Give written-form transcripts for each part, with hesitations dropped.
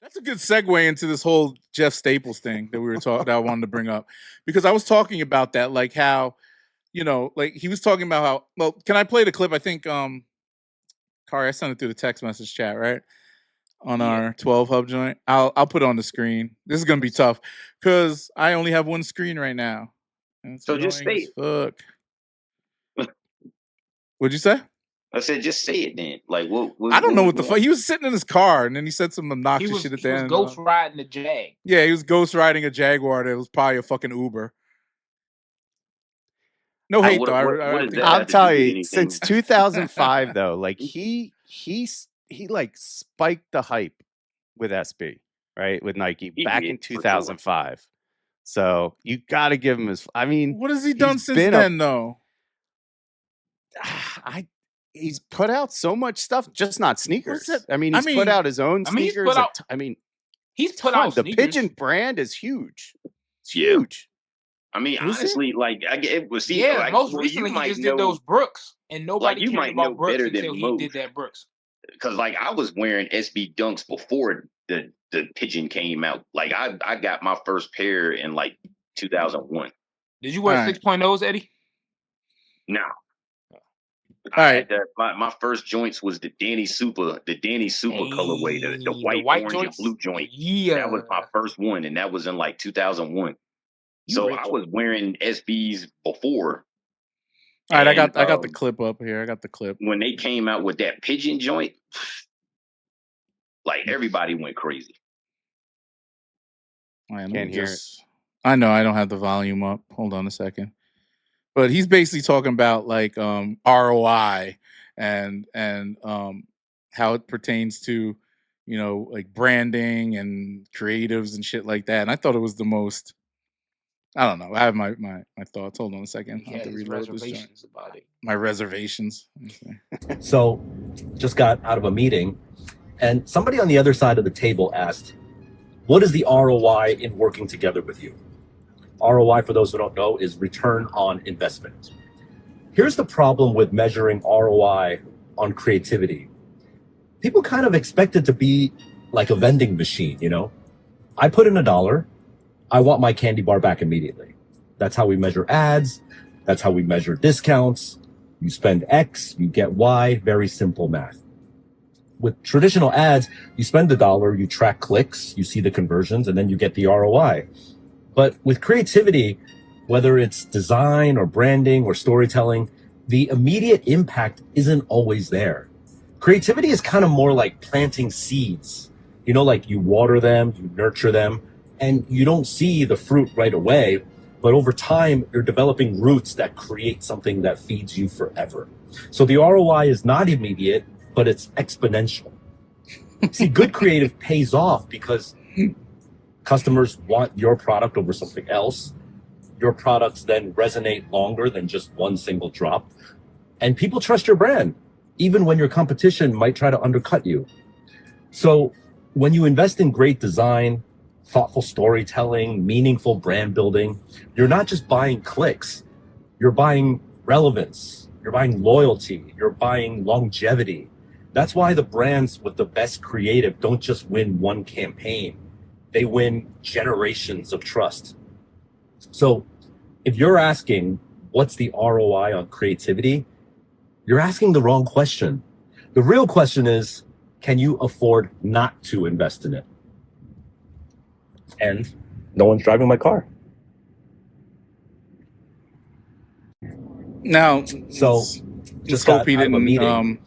That's a good segue into this whole Jeff Staples thing that we were talking that I wanted to bring up, because I was talking about that, like how, like he was talking about how. Well, can I play the clip? I think Kari, I sent it through the text message chat, right? On our 12 hub joint. I'll put it on the screen. This is gonna be tough because I only have one screen right now. So just say it. Fuck. What'd you say? I said, just say it then. Like, what I don't know what the fuck. He was sitting in his car and then he said some obnoxious shit at the end. He was ghost riding a Jag. Yeah, he was ghost riding a Jaguar that was probably a fucking Uber. No hate though. I'll tell you, since 2005 though, like he like spiked the hype with SB, right? With Nike back in 2005. Sure. So you got to give him his. I mean, what has he done since then, though? He's put out so much stuff, just not sneakers. I mean, he's put out his own sneakers. He's put out the Pigeon brand is huge. It's huge. I mean, honestly, like it was. Like, most recently he just did those Brooks, and nobody cared about Brooks until he did that Brooks. Because like I was wearing SB Dunks before the Pigeon came out. Like I got my first pair in like 2001. Did you wear 6.0s, Eddie? No. All right. My first joints was the Danny Super colorway, the white, orange, and blue joint. Yeah, that was my first one, and that was in like 2001. So I was wearing SBs before. All right, I got the clip up here. I got the clip. When they came out with that Pigeon joint, like everybody went crazy. Can't hear it. I know I don't have the volume up. Hold on a second. But he's basically talking about like ROI and how it pertains to, like branding and creatives and shit like that. And I thought it was the most. I don't know. I have my thoughts. Hold on a second. I have to reload this joint. About it. My reservations. Okay. So, just got out of a meeting, and somebody on the other side of the table asked, "What is the ROI in working together with you?" ROI, for those who don't know, is return on investment. Here's the problem with measuring ROI on creativity. People kind of expect it to be like a vending machine, I put in $1, I want my candy bar back immediately. That's how we measure ads. That's how we measure discounts. You spend X, you get Y, very simple math. With traditional ads, you spend $1, you track clicks, you see the conversions, and then you get the ROI. But with creativity, whether it's design or branding or storytelling, the immediate impact isn't always there. Creativity is kind of more like planting seeds. Like you water them, you nurture them, and you don't see the fruit right away. But over time, you're developing roots that create something that feeds you forever. So the ROI is not immediate, but it's exponential. See, good creative pays off because customers want your product over something else. Your products then resonate longer than just one single drop. And people trust your brand, even when your competition might try to undercut you. So when you invest in great design, thoughtful storytelling, meaningful brand building, you're not just buying clicks, you're buying relevance, you're buying loyalty, you're buying longevity. That's why the brands with the best creative don't just win one campaign. They win generations of trust. So if you're asking, what's the ROI on creativity? You're asking the wrong question. The real question is, can you afford not to invest in it? And no one's driving my car. Now, so just hope he didn't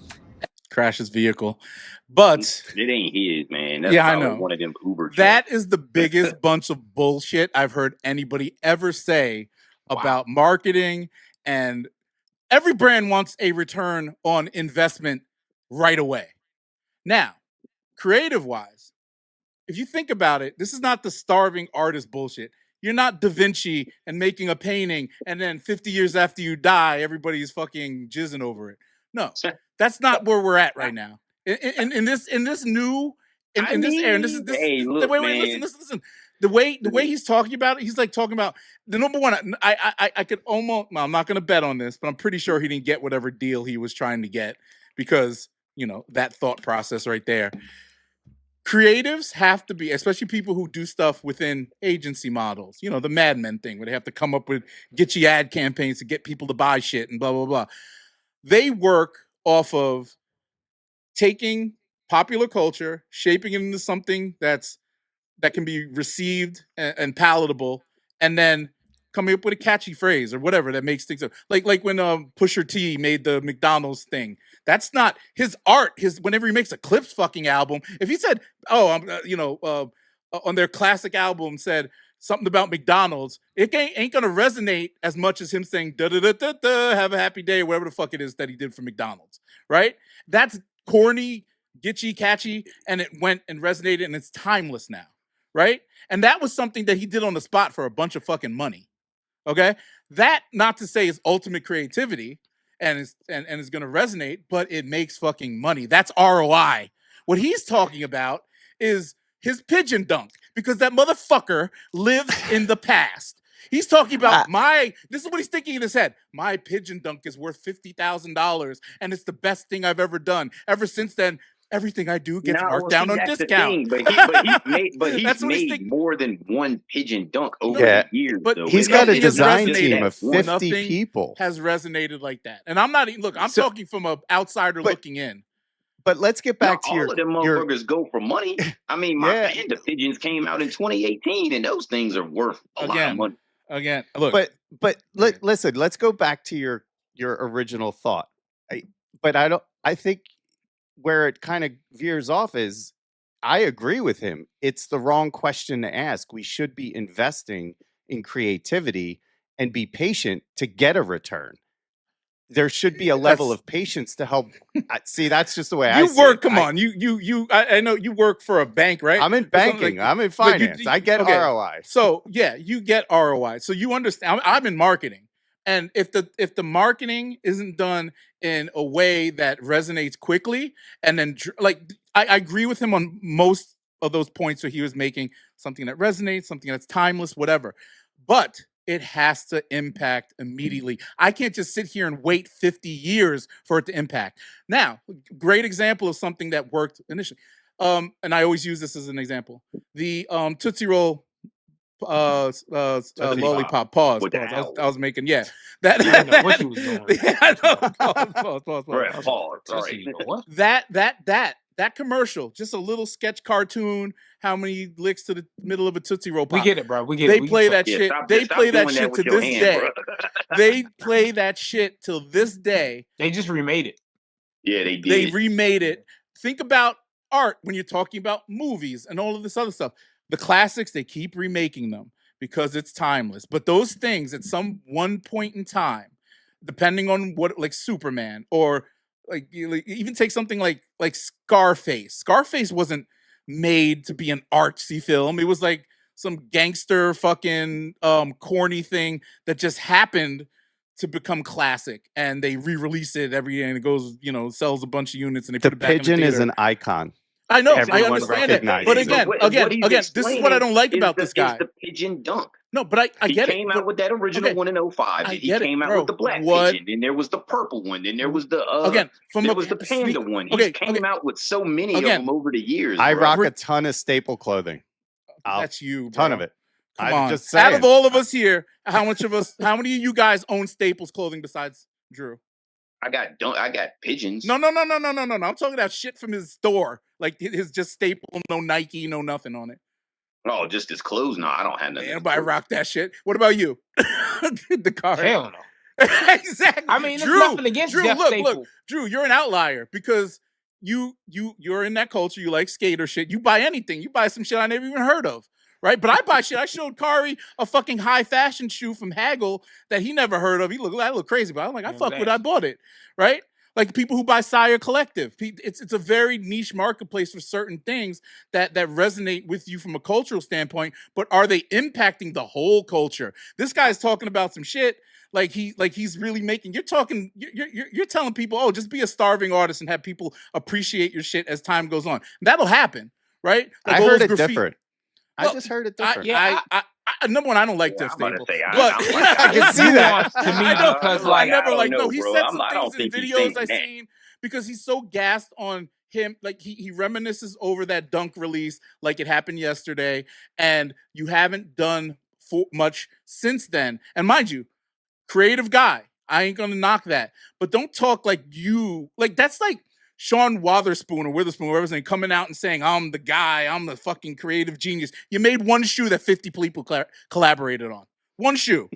crash his vehicle. But it ain't his, man. That's I know. One of them Uber. That is the biggest bunch of bullshit I've heard anybody ever say about marketing. And every brand wants a return on investment right away. Now, creative-wise, if you think about it, this is not the starving artist bullshit. You're not Da Vinci and making a painting, and then 50 years after you die, everybody's fucking jizzing over it. No, that's not where we're at right now. In this era, listen. The way he's talking about it, he's like talking about the number one. I could almost. Well, I'm not going to bet on this, but I'm pretty sure he didn't get whatever deal he was trying to get because that thought process right there. creatives have to be, especially people who do stuff within agency models, you know, the Mad Men thing where they have to come up with get ad campaigns to get people to buy shit and blah, blah, blah. They work off of taking popular culture, shaping it into something that can be received and palatable, and then coming up with a catchy phrase or whatever that makes things up. Like when Pusha T made the McDonald's thing. That's not his art. Whenever he makes a Clips fucking album, if he said, "Oh, I'm on their classic album said something about McDonald's," it ain't gonna resonate as much as him saying "da da da da da, have a happy day" or whatever the fuck it is that he did for McDonald's. Right? That's corny, gitchy, catchy, and it went and resonated, and it's timeless now. Right? And that was something that he did on the spot for a bunch of fucking money. Okay? That, not to say is ultimate creativity and is going to resonate, but it makes fucking money. That's ROI. What he's talking about is his pigeon dunk, because that motherfucker lives in the past. He's talking about this is what he's thinking in his head. My pigeon dunk is worth $50,000 and it's the best thing I've ever done. Ever since then, everything I do gets marked down on discount. But he's made more than one pigeon dunk over the years. But he's got a design team of 50 people. Has resonated like that. And I'm not, look, I'm talking from an outsider looking in. But let's get back to all of them motherfuckers go for money. I mean, my Panda pigeons came out in 2018, and those things are worth a lot of money. Again, look. Listen, let's go back to your original thought. I think where it kind of veers off is, I agree with him. It's the wrong question to ask. We should be investing in creativity and be patient to get a return. There should be a level of patience to help. See, that's just the way I see it. You work, come on. I know you work for a bank, right? I'm in banking. I'm in finance. I get ROI. So yeah, you get ROI. So you understand. I'm in marketing. And if the marketing isn't done in a way that resonates quickly, and then I agree with him on most of those points where he was making something that resonates, something that's timeless, whatever. But it has to impact immediately. I can't just sit here and wait 50 years for it to impact. Now, great example of something that worked initially. And I always use this as an example. The Tootsie Roll lollipop. Pause. I was making that. I know what you was doing. Pause. That commercial, just a little sketch cartoon. How many licks to the middle of a Tootsie Roll pop? We get it, bro. They play that shit. They play that shit to this day. They play that shit till this day. They just remade it. Yeah, they did. They remade it. Think about art when you're talking about movies and all of this other stuff. The classics, they keep remaking them because it's timeless. But those things at some one point in time, depending on what, like Superman, or like even take something like Scarface. Scarface wasn't made to be an artsy film. It was like some gangster fucking corny thing that just happened to become classic, and they re-release it every year, and it goes, sells a bunch of units, and they put it back in the pigeon theater. is an icon. I know, I understand it, but again, this is what I don't like about this guy. It's the pigeon dunk. No, but I get it. He came out with that original one in 05. He came out with the black pigeon. Then there was the purple one. Then there was the the panda one. He came out with so many of them over the years. I rock a ton of Staple clothing. That's you, ton of it. Come on. Just saying. Out of all of us here, how many of you guys own Staples clothing besides Drew? I got pigeons. No. I'm talking about shit from his store. Like his just Staple, no Nike, no nothing on it. Oh, just his clothes? No, I don't have nothing. Anybody rock that shit? What about you? The car. Hell no. Exactly. I mean, Drew, nothing against Drew, Jeff Staple. Look, Drew, you're an outlier because you're in that culture. You like skater shit. You buy anything. You buy some shit I never even heard of. Right? But I buy shit. I showed Kari a fucking high fashion shoe from Haggle that he never heard of. I look crazy, but I'm like, I fuck with it. I bought it. Right? Like people who buy Sire Collective. It's a very niche marketplace for certain things that resonate with you from a cultural standpoint, but are they impacting the whole culture? This guy's talking about some shit like he's really making, you're telling people, oh, just be a starving artist and have people appreciate your shit as time goes on. That'll happen, right? Like I heard it different. I just heard it different. Number one, I don't like Jeff Staple. I can see that. To me, because I never like. No, he said some things in videos I've seen because he's so gassed on him, like he reminisces over that Dunk release like it happened yesterday, and you haven't done much since then. And mind you, creative guy. I ain't gonna knock that, but don't talk like that's like Sean Wotherspoon or Witherspoon, whoever's name, coming out and saying, I'm the guy, I'm the fucking creative genius. You made one shoe that 50 people collaborated on. One shoe.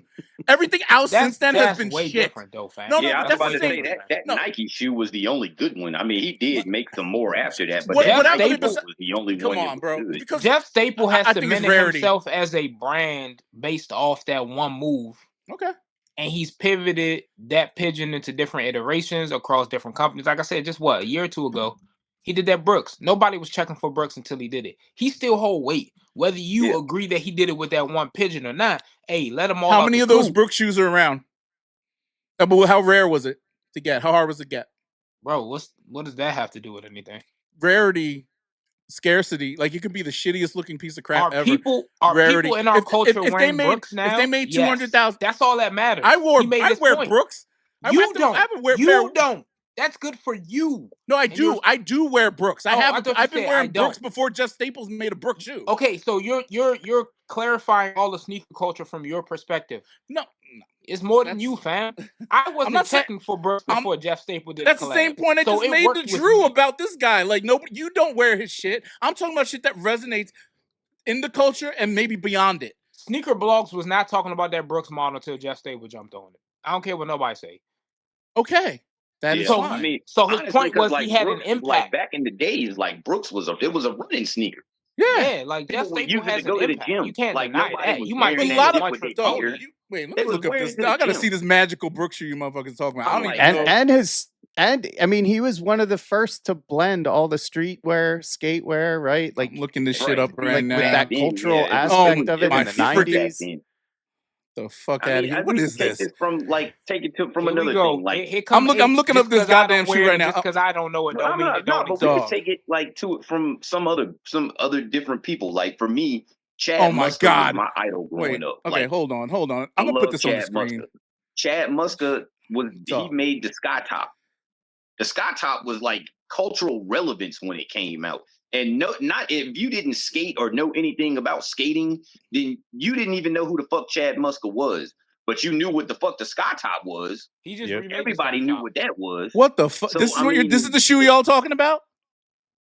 Everything else since then has been way shit. Different, though, fam. I was about to say that Nike shoe was the only good one. I mean, he did make some more after that, but Jeff Staple was the only one. Come on, bro. Because Jeff Staple has cemented himself as a brand based off that one move. Okay. And he's pivoted that pigeon into different iterations across different companies. Like I said, just a year or two ago, he did that Brooks. Nobody was checking for Brooks until he did it. He still hold weight. Whether you agree that he did it with that one pigeon or not, hey, let him all. How many of those Brooks shoes are around? How rare was it to get? How hard was it to get? Bro, what does that have to do with anything? Rarity. Scarcity, like it could be the shittiest looking piece of crap ever. People in our culture wearing Brooks now? If they made 200,000, that's all that matters. I wear Brooks. You don't. That's good for you. No, I do. I do wear Brooks. I've been wearing Brooks before Jeff Staples made a Brooks shoe. Okay, so you're clarifying all the sneaker culture from your perspective. No. It's more than you, fam. I wasn't checking for Brooks before Jeff Staples did. That's the same point I just made to Drew about this guy. Like, you don't wear his shit. I'm talking about shit that resonates in the culture and maybe beyond it. Sneaker Blogs was not talking about that Brooks model until Jeff Staples jumped on it. I don't care what nobody say. Okay. That is fine. I mean, so his point was he had Brooks, an impact. Like back in the days, like Brooks was a running sneaker. Yeah, like Jeff Staples has an impact. You can't deny that. You might be a lot of wait, let me look up this. I gotta see this magical Brooks shoe you motherfuckers talking about. I don't even know. And I mean, he was one of the first to blend all the streetwear, skatewear, right? Like I'm looking this shit up right now. With that cultural aspect of it in the 90s. The fuck out of here! What is this? It's from take it from another thing. Like I'm looking up this goddamn shoe right now because I don't know it. Don't mean it don't exist. But we can take it to it from some other different people. Like for me, Chad Muska was my idol growing up. Okay, hold on. I'm gonna put this on the screen. Chad Muska he made the Sky Top. The Sky Top was like cultural relevance when it came out. And not if you didn't skate or know anything about skating, then you didn't even know who the fuck Chad Muska was. But you knew what the fuck the Sky Top was. He just everybody knew what that was. What the fuck? So, this is the shoe y'all talking about,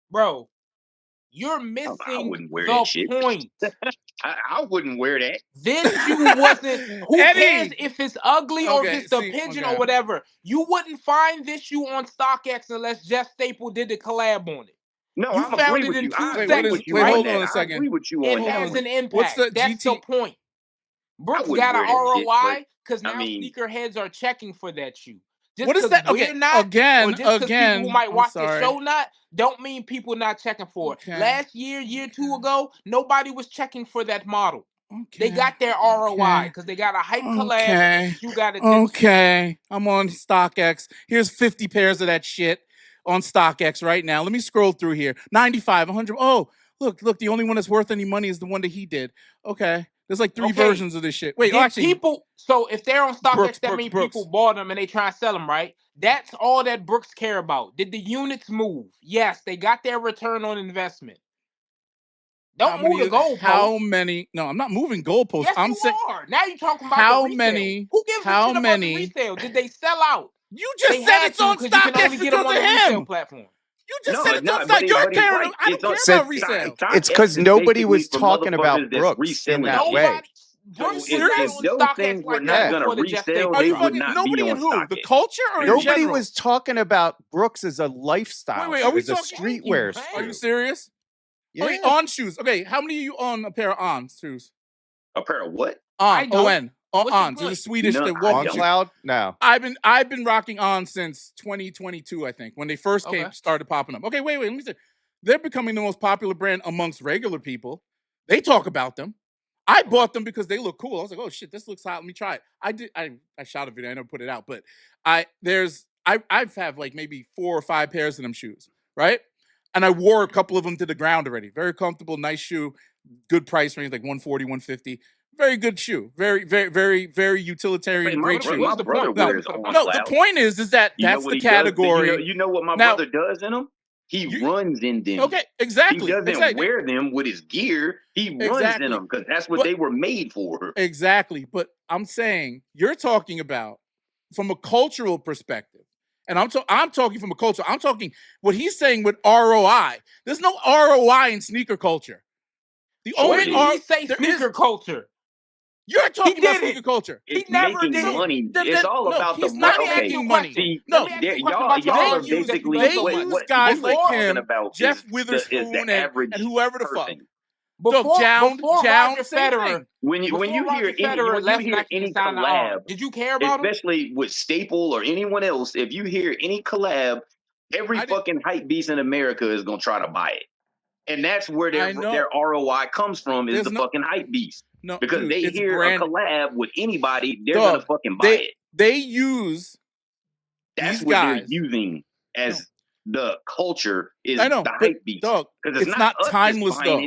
bro. You're missing the point. I wouldn't wear that. This shoe wasn't. Who cares if it's ugly or if it's the pigeon or whatever? You wouldn't find this shoe on StockX unless Jeff Staple did the collab on it. No, you found it in 2 seconds. Hold on a second. I agree with you on that. It has an impact. What's the That's the point. Brooks got an ROI because now sneakerheads are checking for that shoe. Just what is that? Okay, again. People who might watch the show don't mean people not checking for it. Last year, 2 ago, nobody was checking for that model. Okay. They got their ROI because they got a hype collab. You got it. Okay, I'm on StockX. Here's 50 pairs of that shit on StockX right now. Let me scroll through here. 95, 100. Oh, look. The only one that's worth any money is the one that he did. Okay. There's like 3 versions of this shit. Wait, actually. So if they're on StockX, that means people bought them and they try to sell them, right? That's all that Brooks care about. Did the units move? Yes, they got their return on investment. Don't move the goalposts. How many? No, I'm not moving goalposts. Yes, I'm saying. Now you're talking about how the resale. many? Who gives a shit about the resale? Did they sell out? You just said it's on StockX because of him. Platform. You just said it's on StockX. You're caring. I don't care about resale. It's because nobody was talking about Brooks in that way. If those things were not going to resell, they would not be on StockX. The culture or nobody was talking about Brooks as a lifestyle. Wait, are we talking streetwear? Are you serious? Yeah. Okay, On shoes. Okay, how many of you own a pair of On shoes? A pair of what? On. On. The Swedish that On Cloud? No. I've been rocking On since 2022, I think, when they first started popping up. Okay, wait. Let me say, they're becoming the most popular brand amongst regular people. They talk about them. I bought them because they look cool. I was like, oh shit, this looks hot. Let me try it. I shot a video. I never put it out, but I've have like maybe 4 or 5 pairs of them shoes, right? And I wore a couple of them to the ground already. Very comfortable, nice shoe, good price range, like 140, 150. Very good shoe. Very, very, very, very utilitarian, great shoe. What's the point? No, the point is that that's the category. You know what my brother does in them? He runs in them. Okay, exactly. He doesn't wear them with his gear. He runs in them because that's what they were made for. Exactly. But I'm saying you're talking about from a cultural perspective. And I'm talking from a culture. I'm talking what he's saying with ROI. There's no ROI in sneaker culture. The only did he say sneaker culture? You're talking about sneaker culture. It's making money. It's all about the not making money. See, no, y'all are basically they use guys like him, Jeff Witherspoon, and whoever the fuck. Before Roger Federer, when you hear any collab, did you care about especially with Staple or anyone else? If you hear any collab, every fucking hype beast in America is gonna try to buy it, and that's where their ROI comes from. Is the fucking hype beast? No, because they hear a collab with anybody, they're gonna fucking buy it. They use that's what they're using as the culture is the hype beast. Dog, it's not timeless though.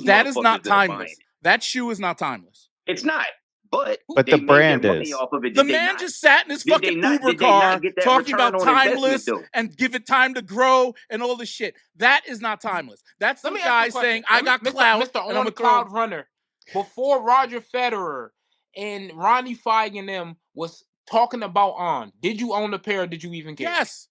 That is not timeless. That shoe is not timeless. It's not. But the brand is. The man just sat in his fucking Uber car talking about timeless and give it time to grow and all this shit. That is not timeless. That's the guy saying, I got clout. Mr. On the Cloud Runner. Before Roger Federer and Ronnie Fieg and them was talking about On, did you own a pair or did you even care? Yes.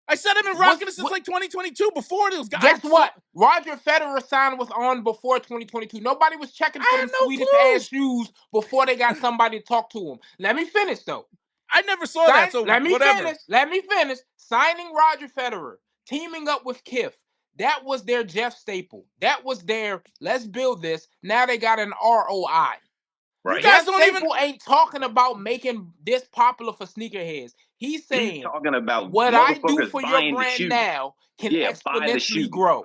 I said I've been rocking it since like 2022 before those guys. Guess what? Roger Federer signed with On before 2022. Nobody was checking for them Swedish ass shoes before they got somebody to talk to them. Let me finish though. I never saw that. So let me whatever. Let me finish. Signing Roger Federer, teaming up with Kith. That was their Jeff Staple. That was their let's build this. Now they got an ROI. Right. You guys ain't talking about making this popular for sneakerheads. He's saying talking about what I do for your brand now can exponentially grow.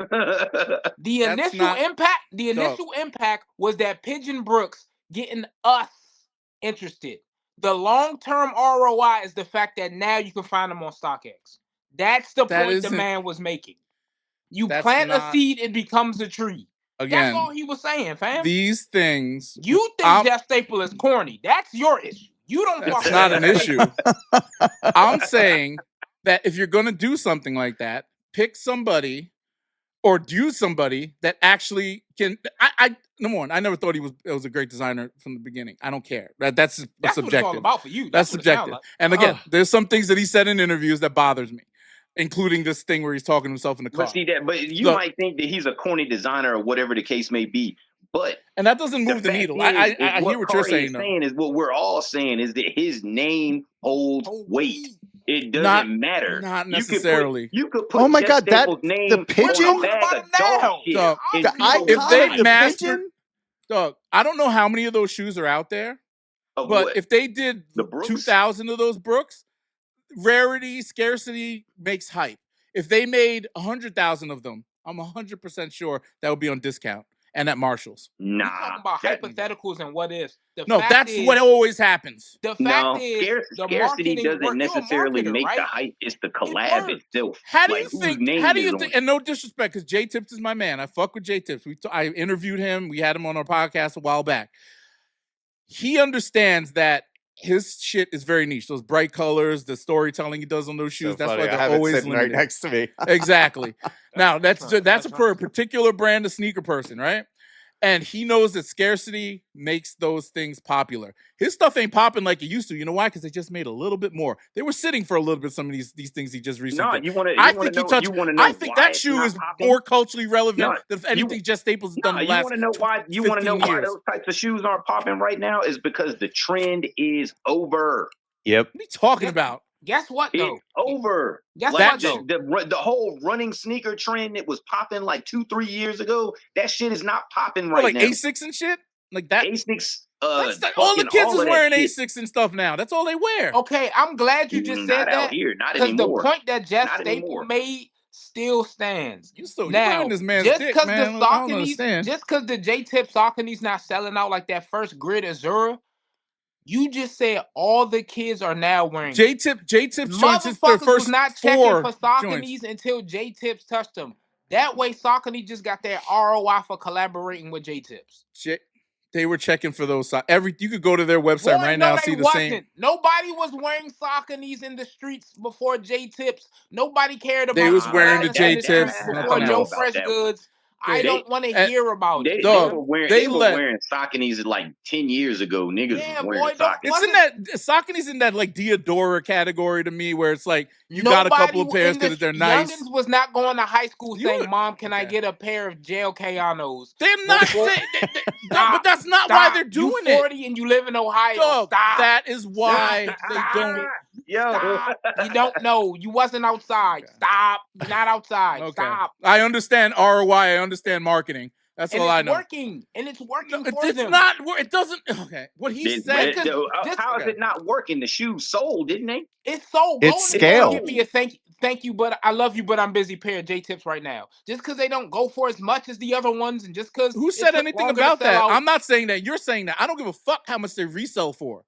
The initial impact was that Pigeon Brooks getting us interested. The long-term ROI is the fact that now you can find them on StockX. That's the point the man was making. You plant a seed, it becomes a tree. Again, that's all he was saying, fam. These things. You think Jeff Staple is corny. That's your issue. You don't That's not an issue. I'm saying that if you're going to do something like that, pick somebody or do somebody that actually can. Number one, I never thought it was a great designer from the beginning. I don't care. That's subjective. What it's all about for you. That's subjective. Like. And again, there's some things that he said in interviews that bothers me, including this thing where he's talking to himself in the car. But you might think that he's a corny designer or whatever the case may be. And that doesn't move the needle. I hear what you're saying. Saying is what we're all saying is that his name holds weight. It doesn't matter. Not necessarily. You could put oh my Jeff God, Staples' name the pigeon. on a bag of dog shit. If they mastered, dog, I don't know how many of those shoes are out there, but if they did 2,000 of those Brooks, rarity, scarcity makes hype. If they made 100,000 of them, I'm 100% sure that would be on discount. And at Marshall's. Nah. We're talking about hypotheticals and what ifs. That's what always happens. The fact is, scarcity doesn't necessarily make the hype. It's the collab itself. How do you think? And no disrespect, because J Tips is my man. I fuck with J Tips. I interviewed him. We had him on our podcast a while back. He understands that his shit is very niche. Those bright colors, the storytelling he does on those shoes. That's why they're always sitting right next to me. Exactly. Now that's for a particular brand of sneaker person, right? And he knows that scarcity makes those things popular. His stuff ain't popping like it used to. You know why? Because they just made a little bit more. They were sitting for a little bit. Some of these things he just recently. I think that shoe is more culturally relevant than anything Jeff Staples has done in the last. You want to know why those types of shoes aren't popping right now? Is because the trend is over. Yep. What are you talking about? Guess what though? It's over. Guess what though? The whole running sneaker trend that was popping like 2-3 years ago, that shit is not popping right now. Like ASICS and shit? Like that? ASICS. All the kids is wearing ASICS and stuff now. That's all they wear. Okay, I'm glad you just said that. Not anymore. The point that Jeff Staple made still stands. You're this man's just dick, because man. the Saucony's, just because the J-Tip Saucony's not selling out like that first grid Azura, you just said all the kids are now wearing J-Tip joints is their first was not checking for Saucony's until J-Tips touched them. That way, Saucony just got their ROI for collaborating with J-Tips. They were checking for those. You could go to their website right now, see the same. Nobody was wearing Sauconys in the streets before J-Tips. Nobody cared about. They was wearing the J-Tips before Joe Fresh Goods. I don't want to hear about it. They were wearing Sauconys like 10 years ago. Niggas was wearing Sauconys. It's in that Saucony's in that like Diodora category to me, where it's like you got a couple of pairs because they're nice. Youngins was not going to high school saying, "Mom, can I get a pair of Gel Kayanos?" They're not. But that's not why they're doing it. You're 40 and you live in Ohio. Stop. That is why they don't. Stop. You don't know. You wasn't outside. Stop. You're not outside. Okay. Stop. I understand ROI. I understand marketing. That's all I know. It's working for them. It's not. It doesn't. Okay. What he said. How is it not working? The shoes sold, didn't they? It's sold. It's scaled. Give me a thank you, but I love you, but I'm busy pair of J-Tips right now. Just because they don't go for as much as the other ones, and just because who said anything about that? I'm not saying that. You're saying that. I don't give a fuck how much they resell for.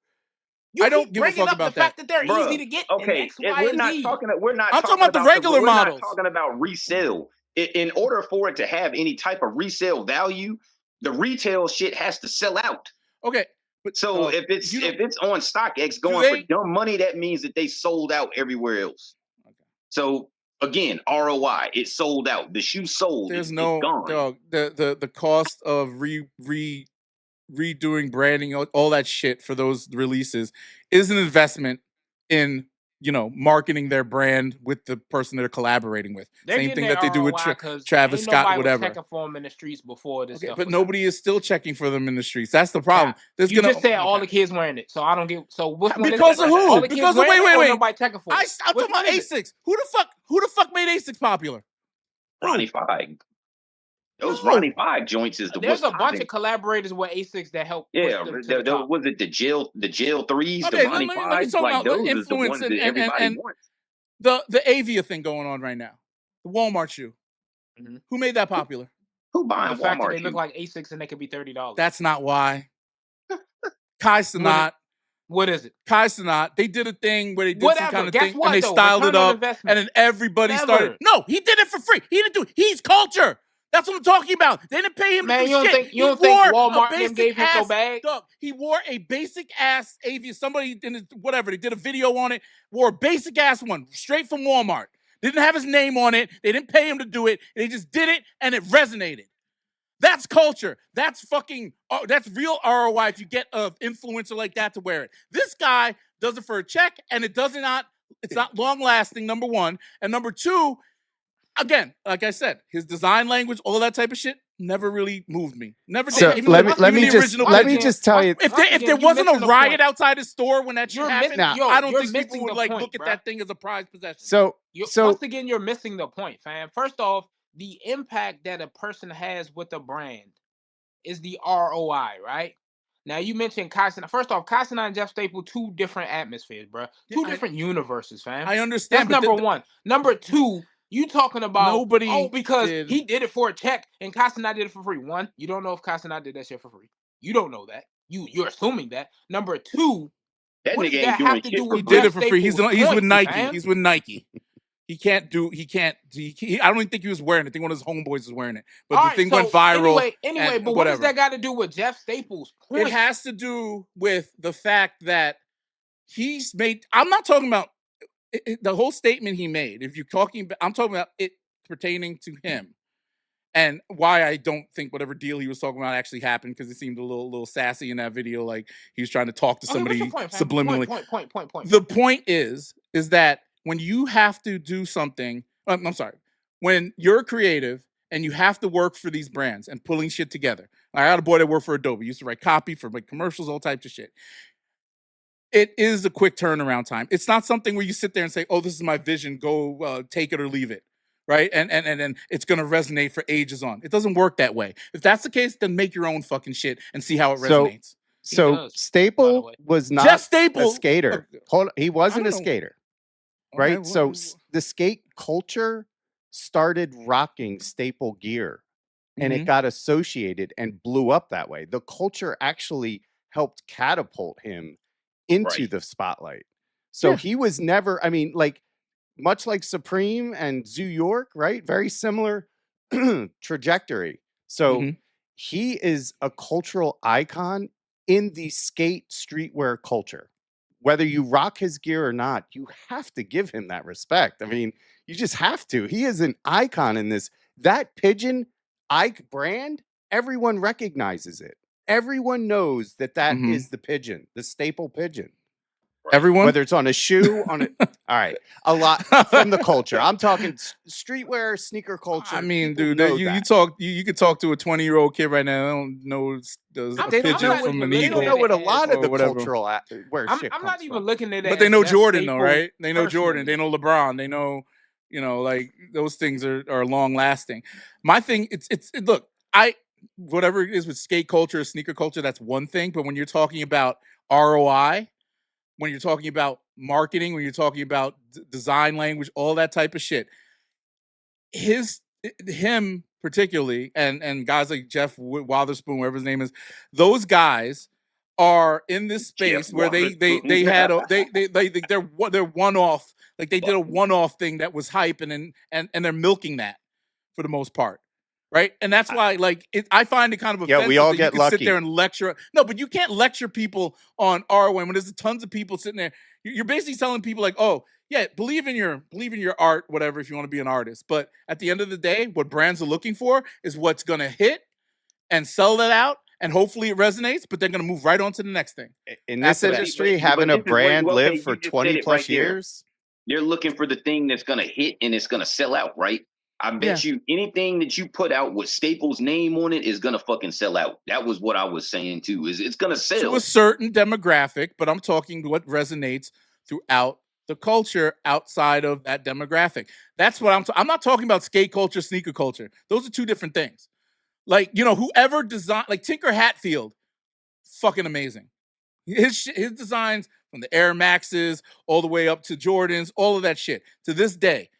I don't give a fuck about the fact that they're easy to get. Okay, X, Y, we're not talking. We're not. I'm talking about the regular models. We're not talking about resale. In order for it to have any type of resale value, the retail shit has to sell out. Okay, but so if it's on StockX going for dumb money, that means that they sold out everywhere else. Okay. So again, ROI, it sold out. The shoe sold. It's gone. Dog, the cost of redoing branding, all that shit for those releases is an investment in marketing their brand with the person they're collaborating with. Same thing that they do with Travis Scott, whatever. Checking for them in the streets before this stuff. But nobody is still checking for them in the streets. That's the problem. You just said all the kids wearing it, so I don't get. So which one because of who? Because of wait. Nobody checking for. I'm talking about ASICS. Who the fuck made ASICS popular? Ronnie Fieg. Those Ronnie Fieg joints is the. There's a bunch of collaborators with ASICS that help. Yeah, was it the jail 3s? The Ronnie Fieg, like those is the ones that everybody wants. The Avia thing going on right now, the Walmart shoe. Mm-hmm. Who made that popular? Who buying the fact Walmart? That they look like ASICS and they could be $30. That's not why. Kai Cenat. What is it? Kai Cenat. They did a thing where they did some kind of thing and they styled it up, and then everybody started. No, he did it for free. He didn't do it. He's culture. That's what I'm talking about. They didn't pay him to do shit. You don't think Walmart gave him so bad? Dog, he wore a basic ass Avia. Somebody in whatever, they did a video on it, wore a basic ass one straight from Walmart. Didn't have his name on it. They didn't pay him to do it. They just did it and it resonated. That's culture. That's fucking, that's real ROI if you get an influencer like that to wear it. This guy does it for a check and it's not long lasting, number one. And number two, again, like I said, his design language, all that type of shit, never really moved me. Never did. So let me just tell you, if there wasn't a riot outside his store when that shit happened, I don't think people would look at that thing as a prized possession. So once again, you're missing the point, fam. First off, the impact that a person has with a brand is the ROI, right? Now you mentioned Kai Cenat. First off, Kai Cenat and Jeff Staple, two different atmospheres, bro. Two different universes, fam. I understand. That's number one. Number two. You talking about because he did it for a check and Kai Cenat did it for free. One, you don't know if Kai Cenat did that shit for free. You don't know that. You're assuming that. Number two, that what nigga does that have to do with he did it for free. He's with Nike. Man. He's with Nike. I don't even think he was wearing it. I think one of his homeboys was wearing it. But the thing went viral. Anyway, but what does that got to do with Jeff Staples' point? It has to do with the fact that I'm not talking about the whole statement he made. If you're talking, I'm talking about it pertaining to him, and why I don't think whatever deal he was talking about actually happened, because it seemed a little sassy in that video, like he was trying to talk to somebody subliminally. Point. The point is that when you have to do something, I'm sorry, when you're creative and you have to work for these brands and pulling shit together. I had a boy that worked for Adobe, he used to write copy for like commercials, all types of shit. It is a quick turnaround time. It's not something where you sit there and say, "Oh, this is my vision. Go take it or leave it," right? And it's gonna resonate for ages on. It doesn't work that way. If that's the case, then make your own fucking shit and see how it resonates. So Staple was not Jeff Staple, a skater. He wasn't a skater, right? Okay, so the skate culture started rocking Staple gear, and it got associated and blew up that way. The culture actually helped catapult him into the spotlight. So he was never, much like Supreme and Zoo York, right? Very similar trajectory. So he is a cultural icon in the skate streetwear culture. Whether you rock his gear or not, you have to give him that respect. I mean, you just have to. He is an icon in this. That Pigeon Ike brand, everyone recognizes it. Everyone knows that is the Pigeon, the staple Pigeon. Everyone, whether it's on a shoe, on a all right, a lot from the culture. I'm talking streetwear, sneaker culture. I mean, dude, you could talk to a 20-year-old kid right now. They don't know a pigeon from an They eagle. don't know what a lot of the cultural wear shit I'm not even looking at it. But they know Jordan though, right? They know Jordan. They know LeBron. They know, like those things are long lasting. My thing, look, whatever it is with skate culture, sneaker culture, that's one thing. But when you're talking about ROI, when you're talking about marketing, when you're talking about design language, all that type of shit, him particularly, and guys like Jeff Witherspoon, whatever his name is, those guys are in this space where they're one off, like they did a one off thing that was hype, and they're milking that for the most part. Right, and that's why, like, I find it kind of offensive. Yeah, we all that get you can lucky. Sit there and lecture. No, but you can't lecture people on ROI when there's tons of people sitting there. You're basically telling people like, "Oh, yeah, believe in your art, whatever, if you want to be an artist." But at the end of the day, what brands are looking for is what's going to hit and sell that out, and hopefully it resonates. But they're going to move right on to the next thing. In this industry, having a brand live for 20 plus years, they're looking for the thing that's going to hit and it's going to sell out, right? I bet you anything that you put out with Staples' name on it is gonna fucking sell out. That was what I was saying too. Is it's gonna sell to a certain demographic, but I'm talking what resonates throughout the culture outside of that demographic. That's what I'm not talking about skate culture, sneaker culture. Those are two different things. Like, whoever designed, like Tinker Hatfield, fucking amazing. His designs from the Air Maxes all the way up to Jordans, all of that shit. To this day.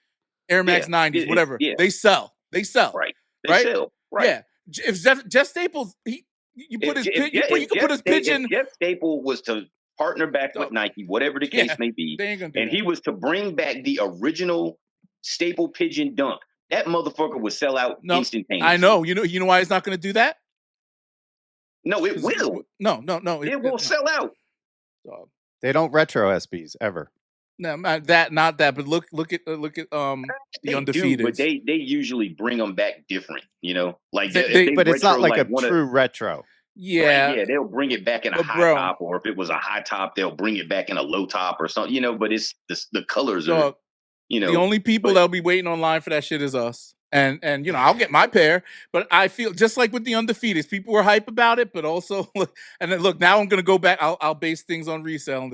Air Max 90s, whatever. They sell. Right. They sell. Right. Yeah. If Jeff Staples, you could put his pigeon. If Jeff Staples was to partner back with Nike, whatever the case may be, and he was to bring back the original Staple Pigeon Dunk, that motherfucker would sell out instantaneously. I know. You know why he's not going to do that? No, it will. No. It will sell out. They don't retro SBs ever. No, not that. But look at the undefeated. But they usually bring them back different, like but it's not like a true retro. Yeah, right, they'll bring it back in a high top, or if it was a high top, they'll bring it back in a low top or something, But it's the colors are, The only people that'll be waiting online for that shit is us. And I'll get my pair, but I feel just like with the undefeateds, people were hype about it, but also and then look, now I'm gonna go back. I'll base things on resale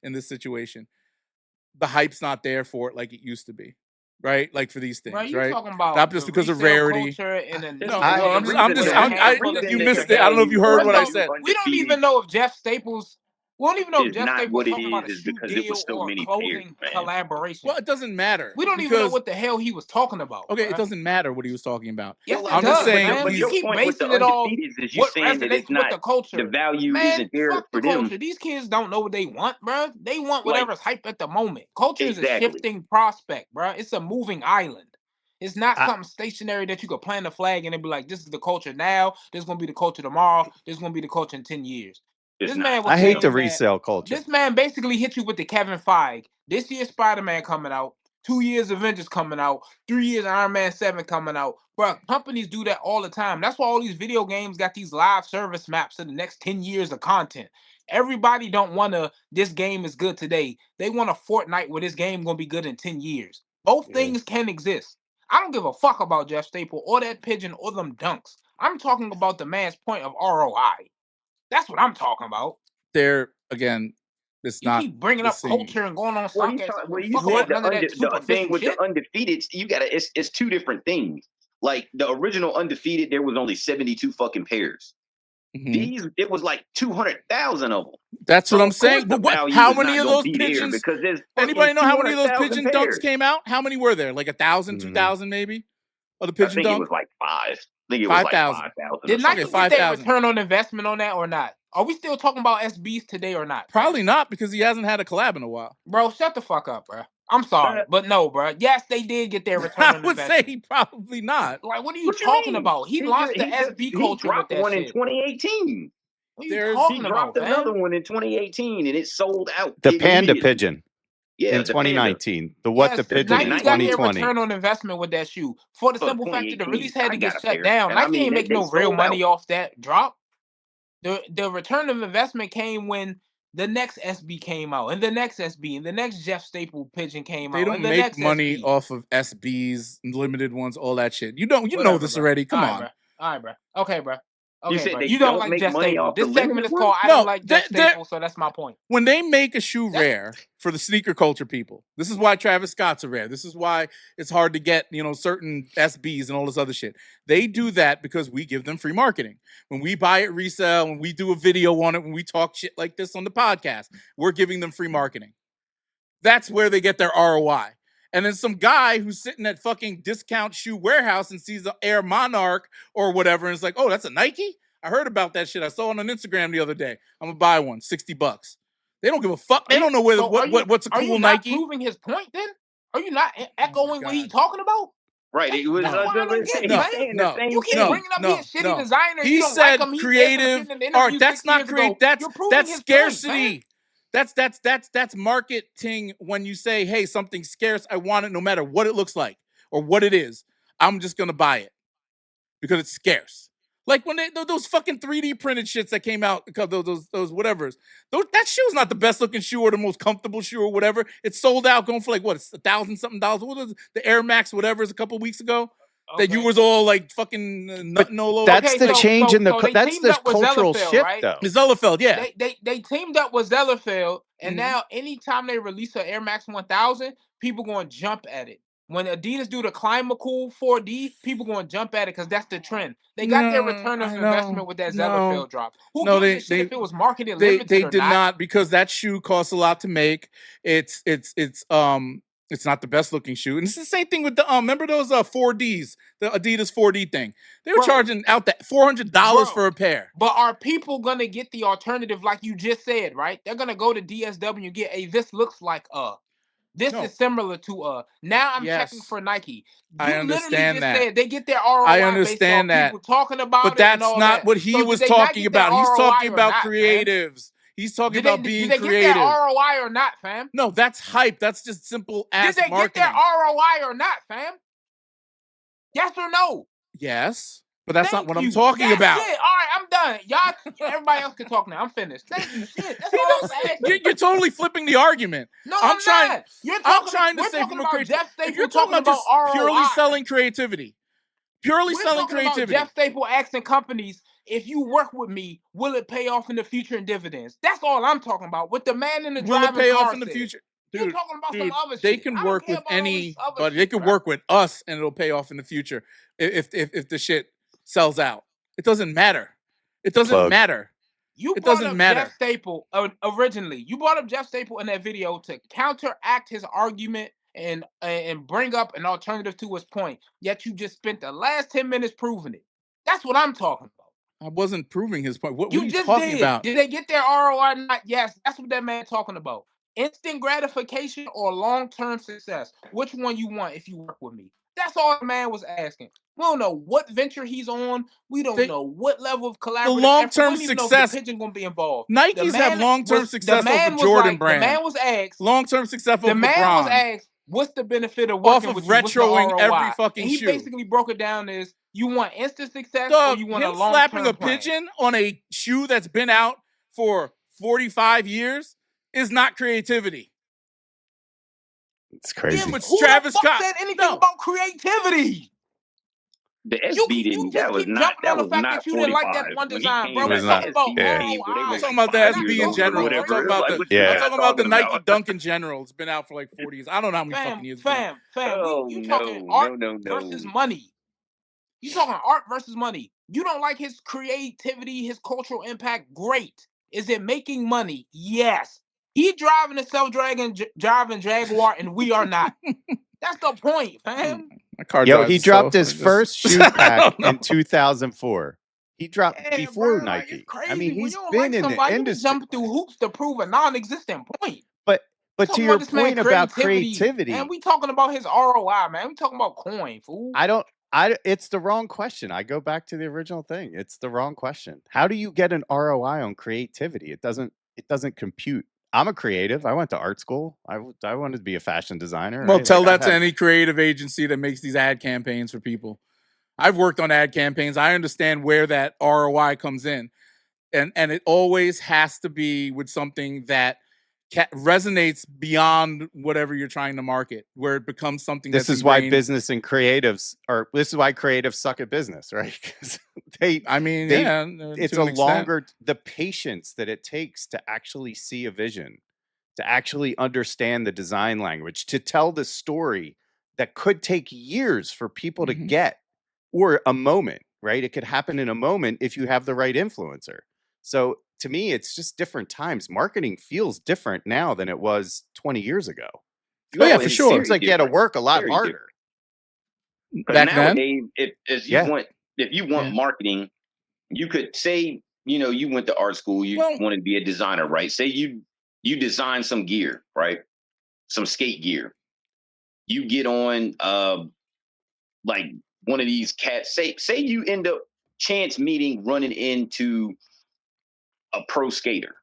in this situation. The hype's not there for it like it used to be, right? Like for these things, right? Talking about not just because of rarity. You missed it. I don't know if you heard what I said. We don't even know if Jeff Staples. We don't even know if Jeff Staples was talking about a shoe because deal it was so or many clothing collaboration. Well, it doesn't matter. We don't even know what the hell he was talking about. Okay, it doesn't matter what he was talking about. Yes, I'm just saying. Man. You keep basing it off what resonates with the culture. The value isn't there for them. Culture. These kids don't know what they want, bro. They want whatever's hype at the moment. Culture is a shifting prospect, bro. It's a moving island. It's not something stationary that you could plant a flag and be like, this is the culture now. This is going to be the culture tomorrow. This is going to be the culture in 10 years. I hate the resale culture. This man basically hit you with the Kevin Feige. This year Spider-Man coming out. 2 years Avengers coming out. 3 years Iron Man 7 coming out. Bro, companies do that all the time. That's why all these video games got these live service maps to the next 10 years of content. Everybody don't want this game is good today. They want a Fortnite where this game going to be good in 10 years. Both things can exist. I don't give a fuck about Jeff Staples or that pigeon or them dunks. I'm talking about the man's point of ROI. That's what I'm talking about. There again, it's not. You keep bringing up culture and going on StockX. The thing with the undefeated, it's two different things. Like the original undefeated, there was only 72 fucking pairs. Mm-hmm. It was like 200,000 of them. That's what I'm saying. But how many of those pigeons? Because anybody know how many of those pigeon dunks came out? How many were there? Like 1,000, 2,000 maybe? Of the pigeon dunk? It was like 5. I think it 5,000. Like 5,000. Did Nike get their return on investment on that or not? Are we still talking about SBs today or not? Probably not, because he hasn't had a collab in a while. Bro, shut the fuck up, bro. I'm sorry, but no, bro. Yes, they did get their return on investment. I would say probably not. Like, what are you talking about? He launched the SB culture with that one shit. in 2018. What are you talking he about, dropped another one in 2018, and it sold out. The Panda Pigeon. Yeah, in 2019. The Yes, the Pigeon in Nike got their 2020. return on investment with that shoe. For the simple fact that the release had to get shut down. And I Nike mean, ain't make they no real sold money out. off that drop. The return of investment came when the next SB came out, and the next SB, and the next Jeff Staple Pigeon came They out. don't and the make next money SB. off of SBs, limited ones, all that shit. You know Whatever, this bro. already. Come on. Bro. All right, bro. Okay, bro. Okay, You said bro. they You don't don't like make Jeff money Staple. off This the segment limited is called ones? I No, don't like Jeff Staple, so that's my point. When they make a shoe rare for the sneaker culture people, this is why Travis Scott's are rare. This is why it's hard to get, certain SBs and all this other shit. They do that because we give them free marketing. When we buy it resale, when we do a video on it, when we talk shit like this on the podcast, we're giving them free marketing. That's where they get their ROI. And then some guy who's sitting at fucking Discount Shoe Warehouse and sees the Air Monarch or whatever, and it's like, oh, that's a Nike? I heard about that shit. I saw it on Instagram the other day. I'm gonna buy one, $60. They don't give a fuck. They don't know what's a cool Nike. Are you not proving his point then? Are you not echoing what he's talking about? Right. It was You keep bringing up his shitty designer. He said creative art. That's not creative. That's scarcity. That's marketing. When you say, hey, something's scarce, I want it no matter what it looks like or what it is. I'm just gonna buy it because it's scarce. Like when those fucking 3D printed shits that came out, those whatevers. That shoe's not the best looking shoe or the most comfortable shoe or whatever. It's sold out, going for like what? It's $1,000 something. What was the Air Max whatever's a couple weeks ago? Okay. That you was all like fucking nutting all over. That's the change in the. That's the cultural shift, right? though. It's Zellerfeld, yeah. They teamed up with Zellerfeld, and now anytime they release an Air Max 1000, people going to jump at it. When Adidas do the Climacool 4D, people going to jump at it because that's the trend. They got their return of investment with that Zellerfeld drop. Who gives a shit if it was marketed limited They or did not? not, because that shoe costs a lot to make. It's not the best looking shoe. And it's the same thing with the remember those 4Ds, the Adidas 4D thing. They were charging out that $400 for a pair. But are people gonna get the alternative like you just said, right? They're gonna go to DSW and get this looks like this is similar to now I'm checking for Nike. I understand that. Said they get their ROI. I understand based on people talking about it. But that's not what he was talking about. He's talking about creatives. He's talking about being creative. Did they get their ROI or not, fam? No, that's hype. That's just simple ass marketing. Did they get their ROI or not, fam? Yes or no? Yes. But that's not what I'm talking about. Shit. All right, I'm done. Y'all, everybody else can talk now. I'm finished. Thank you. Shit. That's all I'm saying. You're totally flipping the argument. No, I'm trying. I'm trying to say from a creative. If you're talking about just purely selling creativity, We're talking about Jeff Staple asking companies, if you work with me, will it pay off in the future in dividends? That's all I'm talking about. With the man in the driving car. Will it pay off in the future? You're talking about some other shit. They can work with anybody. They can work with us, and it'll pay off in the future if the shit sells out. It doesn't matter. It doesn't matter. It doesn't matter. Jeff Staple originally. You brought up Jeff Staple in that video to counteract his argument and bring up an alternative to his point. Yet you just spent the last 10 minutes proving it. That's what I'm talking about. I wasn't proving his point. What are you talking about? Did they get their ROI? Not? Yes. That's what that man talking about. Instant gratification or long-term success? Which one you want if you work with me? That's all the man was asking. We don't know what venture he's on. We don't know what level of collaborative. The long-term success. The Pigeon gonna be involved. Nikes have long-term success over Jordan brand. The man was asked. Long-term success over LeBron. The man was asked, "What's the benefit of working with you? Retroing every fucking and he shoe?" Basically broke it down as you want instant success or you want a long-term slapping a pigeon on a shoe that's been out for 45 years is not creativity. It's crazy. Yeah, but Travis Scott said anything about creativity. The SB didn't. That was not. That was not 45. You didn't like that one design, bro. I'm talking about the SB in general. I'm talking about the Nike Dunk in general. It's been out for like 40 years. I don't know how many fucking years. Fam. You talking art versus money. You talking art versus money. You don't like his creativity, his cultural impact. Great. Is it making money? Yes. He driving a self-driving Jaguar, and we are not. That's the point, fam. He dropped his first shoe pack in 2004. He dropped before Nike. I mean, he's been in the industry. Jump through hoops to prove a non-existent point. But But to your point about creativity, and we talking about his ROI, man. We talking about coin, fool. It's the wrong question. I go back to the original thing. It's the wrong question. How do you get an ROI on creativity? It doesn't compute. I'm a creative. I went to art school. I wanted to be a fashion designer. Well, right? tell that to any creative agency that makes these ad campaigns for people. I've worked on ad campaigns. I understand where that ROI comes in. And it always has to be with something that resonates beyond whatever you're trying to market, where it becomes something this is why business and creatives are, this is why creatives suck at business, right? Because it's a longer, the patience that it takes to actually see a vision, to actually understand the design language, to tell the story that could take years for people to get, or a moment, right? It could happen in a moment if you have the right influencer. So to me, it's just different times. Marketing feels different now than it was 20 years ago. Oh, yeah, for sure. It seems like you had to work a lot harder. Back nowadays, if you want marketing, you could say, you went to art school, you wanted to be a designer, right? Say you design some gear, right? Some skate gear. You get on like one of these cats. Say you end up chance meeting, running into a pro skater,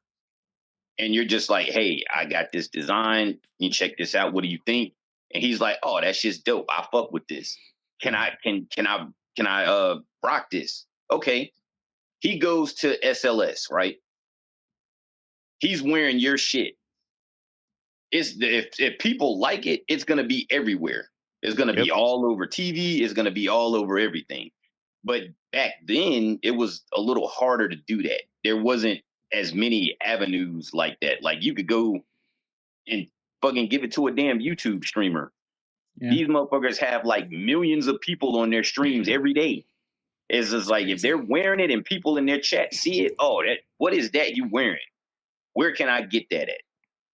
and you're just like, hey, I got this design, you check this out, what do you think? And he's like, oh, that's just dope, I fuck with this. Can I rock this? Okay. He goes to SLS, right? He's wearing your shit. If people like it, it's gonna be everywhere. It's gonna be all over TV, it's gonna be all over everything. But back then, it was a little harder to do that. There wasn't as many avenues like that. Like, you could go and fucking give it to a damn YouTube streamer. Yeah. These motherfuckers have like millions of people on their streams every day. It's just like, if they're wearing it and people in their chat see it, what is that you wearing? Where can I get that at?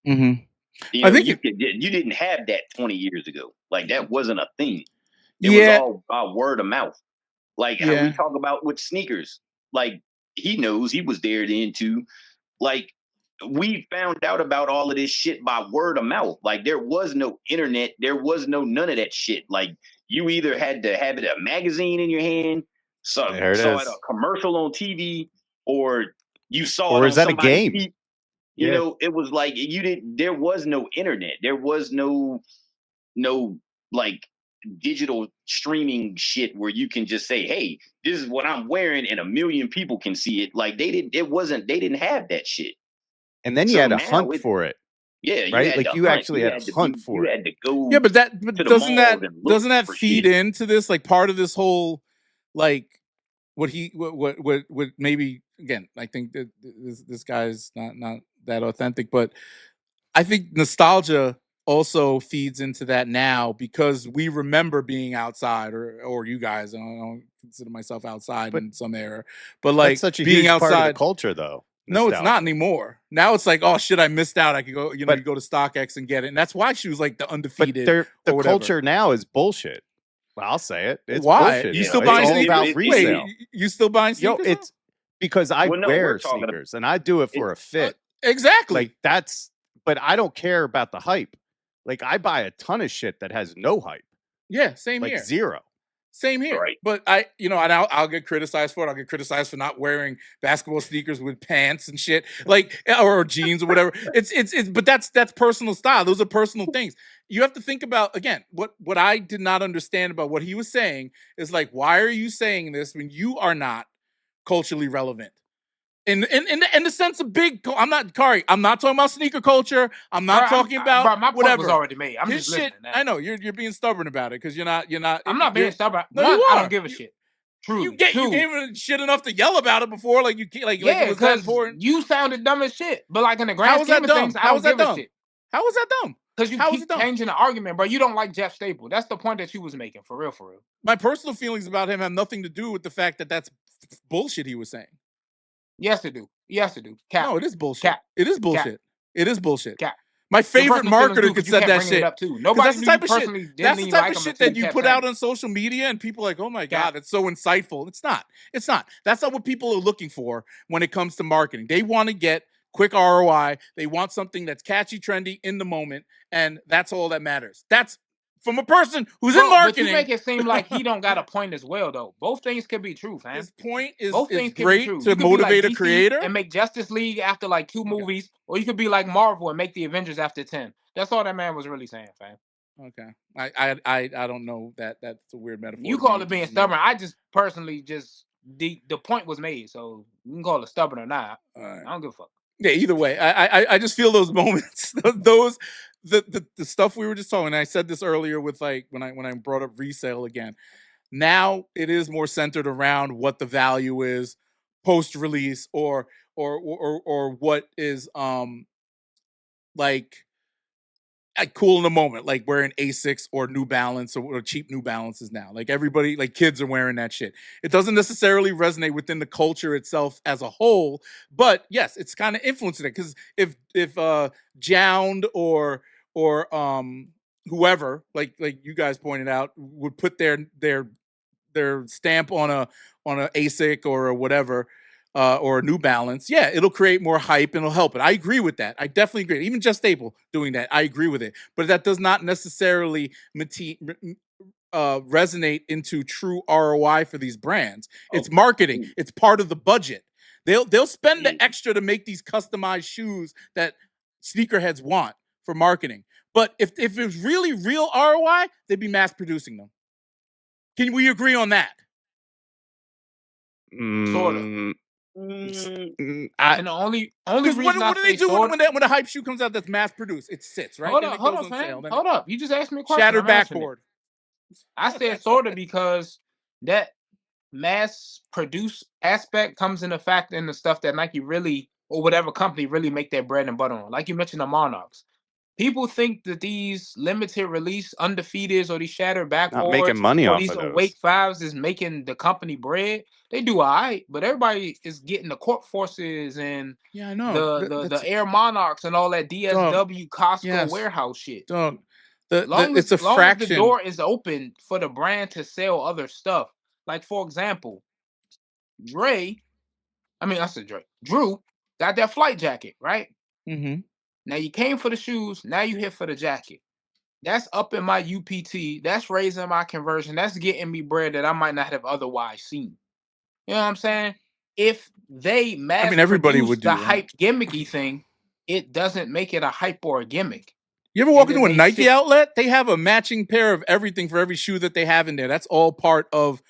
Mm-hmm. I think you didn't have that 20 years ago. Like, that wasn't a thing. It was all about word of mouth. Like how we talk about with sneakers. Like, he knows, he was there then too. Like, we found out about all of this shit by word of mouth. Like, there was no internet. There was none of that shit. Like, you either had to have it a magazine in your hand, saw it a commercial on TV, or you saw it on somebody's a game. TV. You know, it was like there was no internet. There was no like digital streaming shit where you can just say, hey, this is what I'm wearing and a million people can see it. Like, they didn't have that shit. And then you had to hunt for it. Yeah, right. Like, you actually had to hunt for it. You had to go. Yeah, but doesn't that feed into this? Like, part of this whole, like, what maybe, again, I think that this guy's not that authentic, but I think nostalgia also feeds into that now, because we remember being outside, or you guys, I don't consider myself outside in some era, but like, that's such a being huge outside part of the culture, though. No, it's not anymore. Now it's like, oh shit, I missed out. I could go, you go to StockX and get it. And that's why she was like the undefeated. But the culture now is bullshit. Well, I'll say it. It's why? bullshit. You still buying sneakers? About resale. You still buying sneakers? Yo, it's because I wear sneakers and I do it for a fit. Exactly. Like, but I don't care about the hype. Like, I buy a ton of shit that has no hype. Yeah, same here. Like, zero. Same here. Right. But I'll get criticized for it. I'll get criticized for not wearing basketball sneakers with pants and shit, like, or jeans or whatever. But that's personal style. Those are personal things. You have to think about, again, what I did not understand about what he was saying is, like, why are you saying this when you are not culturally relevant? In the sense of big, I'm not talking about sneaker culture. I'm not talking about my whatever. Point was already made. I'm just listening. I know you're being stubborn about it because you're not. I'm not being stubborn. No, you are. I don't give a shit. True. You gave shit enough to yell about it before, like because you sounded dumb as shit. But like in the grand scheme of things, I don't give a shit. How was that dumb? Because you keep changing the argument, bro. You don't like Jeff Staple. That's the point that you was making, for real, for real. My personal feelings about him have nothing to do with the fact that that's bullshit he was saying. Yes, it do. Cap. No, it is bullshit. Cap. It is bullshit. Cap. It is bullshit. Cap. My favorite marketer could said that shit. Nobody that's the type of shit. That's the type of shit that you put out on social media, and people are like, oh my god, that's so insightful. It's not. That's not what people are looking for when it comes to marketing. They want to get quick ROI. They want something that's catchy, trendy, in the moment, and that's all that matters. That's from a person who's in marketing. But you make it seem like he don't got a point as well, though. Both things could be true, fam. His point is both things great can be true. to You could motivate be like a creator and make Justice League after like 2 movies, or you could be like Marvel and make the Avengers after 10. That's all that man was really saying, fam. Okay, I don't know that that's a weird metaphor. You call it being stubborn. I just personally the point was made, so you can call it stubborn or not. I don't give a fuck. Yeah, either way, I just feel those moments, those the stuff we were just talking. And I said this earlier with like when I brought up resale again. Now it is more centered around what the value is post release or what is like cool in the moment, like wearing ASICS or New Balance or cheap New Balances now. Like everybody, like kids are wearing that shit. It doesn't necessarily resonate within the culture itself as a whole, but yes, it's kind of influencing it. Because if Jound or whoever, like you guys pointed out, would put their stamp on a ASIC or a whatever. Or a New Balance, yeah, it'll create more hype and it'll help it. I agree with that. I definitely agree. Even Just Staple doing that, I agree with it. But that does not necessarily resonate into true ROI for these brands. It's marketing. It's part of the budget. They'll spend the extra to make these customized shoes that sneakerheads want for marketing. But if it was really real ROI, they'd be mass producing them. Can we agree on that? Sort of. And the only reason what do they do when a hype shoe comes out that's mass produced? It sits, right? Hold up. You just asked me a question. Shattered backboard. I said sort of because that mass produced aspect comes into fact in the stuff that Nike really or whatever company really make their bread and butter on. Like you mentioned the Monarchs. People think that these limited release undefeateds or these shattered backboards not making money or off these of those. Awake 5s is making the company bread. They do all right, but everybody is getting the Corp Forces and I know the Air Monarchs and all that DSW Costco warehouse shit. It's a fraction. As the door is open for the brand to sell other stuff. Like for example, Drew got that flight jacket, right? Mm-hmm. Now you came for the shoes. Now you here for the jacket. That's upping my UPT. That's raising my conversion. That's getting me bread that I might not have otherwise seen. You know what I'm saying? If they everybody would do the that. hype gimmicky thing, it doesn't make it a hype or a gimmick. You ever walk into a Nike outlet? They have a matching pair of everything for every shoe that they have in there. That's all part of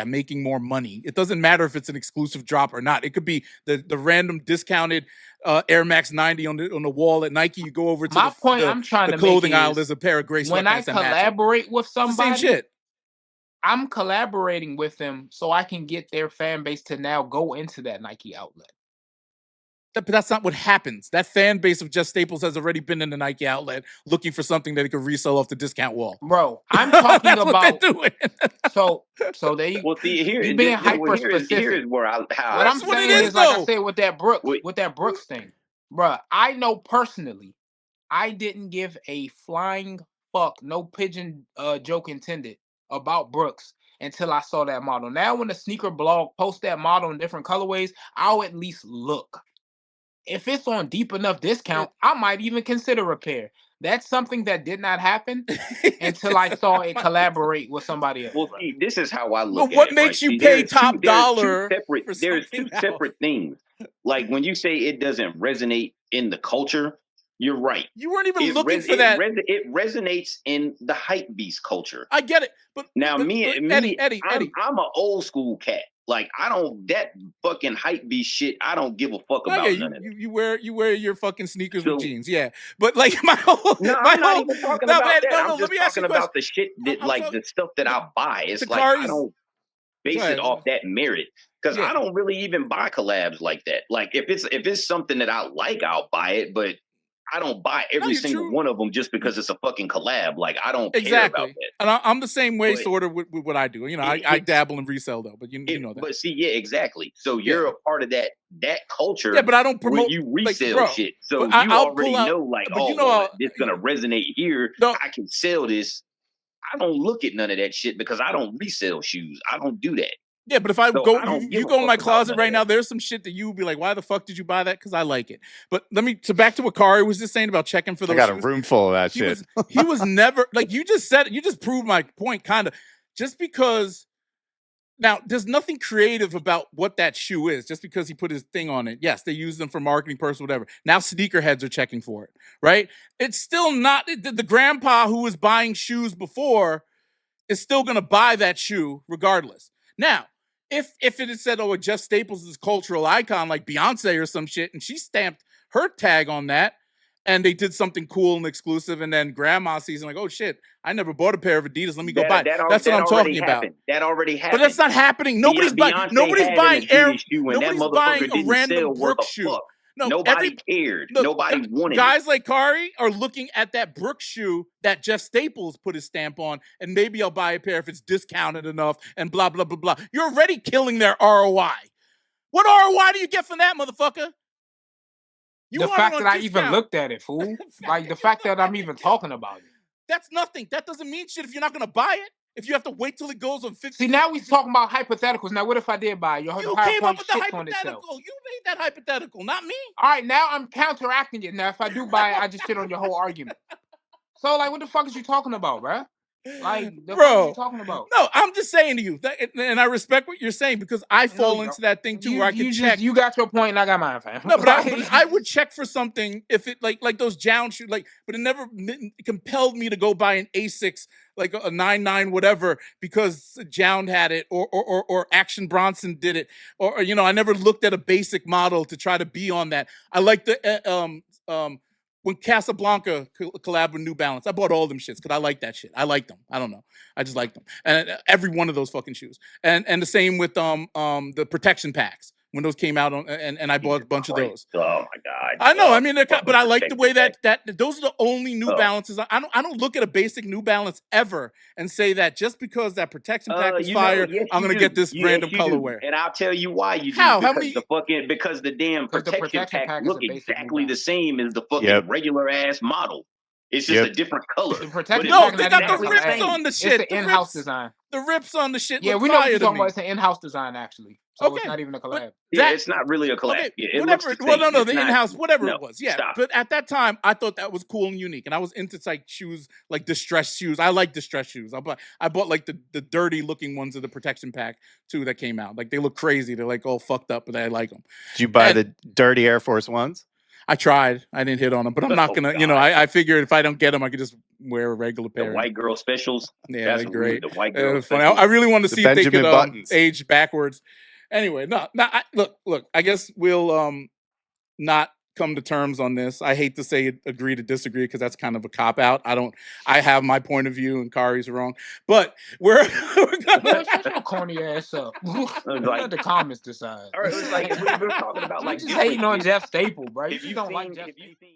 making more money. It doesn't matter if it's an exclusive drop or not. It could be the random discounted Air Max 90 on the wall at Nike. You go over to the clothing aisle. There's a pair of gray sweatpants. When I collaborate with somebody, it's the same shit. I'm collaborating with them so I can get their fan base to now go into that Nike outlet. But that's not what happens. That fan base of Just Staples has already been in the Nike outlet looking for something that they could resell off the discount wall. Bro, I'm talking about what they're doing. so they here's being hyper specific. Here's where what I'm saying is like I said with that Brooks thing, bro. I know personally, I didn't give a flying fuck, no pigeon joke intended about Brooks until I saw that model. Now when the sneaker blog posts that model in different colorways, I'll at least look. If it's on deep enough discount, I might even consider a pair. That's something that did not happen until I saw it collaborate with somebody else. Well, see, this is how I look at it. What makes you pay top dollar? There's two separate things. Like when you say it doesn't resonate in the culture, you're right. You weren't even looking for that. It resonates in the Hypebeast culture. I get it. But now, Eddie, I'm an old school cat. Like that fucking Hypebeast shit. I don't give a fuck about none of it. You wear your fucking sneakers with jeans, But like I'm not even talking about that. I'm just talking about the shit that the stuff that I buy. It's like I don't base it off that merit because I don't really even buy collabs like that. Like if it's something that I like, I'll buy it, but I don't buy every single one of them just because it's a fucking collab. Like I don't care about that. And I'm the same way, sort of, with what I do. You know, I dabble in resale though, but you know that. But see, exactly. So you're a part of that culture. Yeah, but I don't promote you resell shit. So you already know, it's gonna resonate here. I can sell this. I don't look at none of that shit because I don't resell shoes. I don't do that. Yeah, but if I So go, I don't give you a go in fuck my about closet none right of now, that. there's some shit that you would be like, why the fuck did you buy that? Because I like it. But back to what Kari was just saying about checking for I those got a shoes. room full of that shit. He was never, like you just said, you just proved my point, kind of. Just because, now, there's nothing creative about what that shoe is, just because he put his thing on it. Yes, they use them for marketing purposes, whatever. Now sneakerheads are checking for it, right? It's still not, the grandpa who was buying shoes before is still going to buy that shoe regardless. Now, if it had said, oh, Jeff Staples is a cultural icon like Beyonce or some shit, and she stamped her tag on that, and they did something cool and exclusive, and then grandma sees and like, oh shit, I never bought a pair of Adidas. Let me go buy it. That's what I'm talking about. That already happened. But that's not happening. Nobody's buying Air. Nobody's buying a random Brooks shoe. No, nobody cared. Look, Nobody wanted guys it. like Kari are looking at that Brooks shoe that Jeff Staples put his stamp on, and maybe I'll buy a pair if it's discounted enough, and blah, blah, blah, blah. You're already killing their ROI. What ROI do you get from that, motherfucker? The fact that I even looked at it, fool. Like, the fact that I'm even talking about it. That's nothing. That doesn't mean shit if you're not going to buy it. If you have to wait till it goes on 50. See, now we're talking about hypotheticals. Now, what if I did buy it? You came up with the hypothetical. You made that hypothetical, not me. All right, now I'm counteracting it. Now, if I do buy it, I just shit on your whole argument. So, like, what the fuck is you talking about, bruh? Like, the fuck are you talking about? No, I'm just saying to you, and I respect what you're saying because I fall into that thing too, where I can check. You got your point, and I got mine, fam. No, but I would check for something if it like those Jown shoes, like, but it never compelled me to go buy an ASICS, like a 99 whatever, because Jown had it, or Action Bronson did it, or I never looked at a basic model to try to be on that. I like the when Casablanca collabed with New Balance, I bought all them shits because I like that shit. I like them. I don't know. I just like them. And every one of those fucking shoes. And the same with the protection packs when those came out and I bought a bunch of those. Oh my God. I know. I mean, but I like the way that those are the only New Balances. I don't look at a basic New Balance ever and say that just because that protection pack was fire, I'm gonna get this random colorway. And I'll tell you why you do. How many? Because the damn protection pack look exactly the same as the fucking regular ass model. It's just a different color. No, they got the rips on the shit. It's the in-house design. The rips on the shit. Yeah, we know what you're talking about. It's an in-house design, actually. So it's not even a collab. Yeah, it's not really a collab. Okay, Yeah, whatever. Well, no, the in-house, whatever it was. Yeah, but at that time, I thought that was cool and unique, and I was into like shoes, like distressed shoes. I like distressed shoes. I bought like the dirty looking ones of the protection pack too that came out. Like they look crazy. They're like all fucked up, but I like them. Did you buy the dirty Air Force Ones? I tried. I didn't hit on them, but I'm not gonna. I figured if I don't get them, I could just wear a regular pair. The white girl specials. Yeah, they're great. The white girl funny. I really want to see if they could age backwards. Anyway, look. I guess we'll not come to terms on this. I hate to say agree to disagree because that's kind of a cop out. I have my point of view and Kari's wrong, but we're gonna shut your corny ass up. Let the comments decide. All right, it was like we were talking about like just hating on Jeff Staples, bro. You don't like Jeff Staples.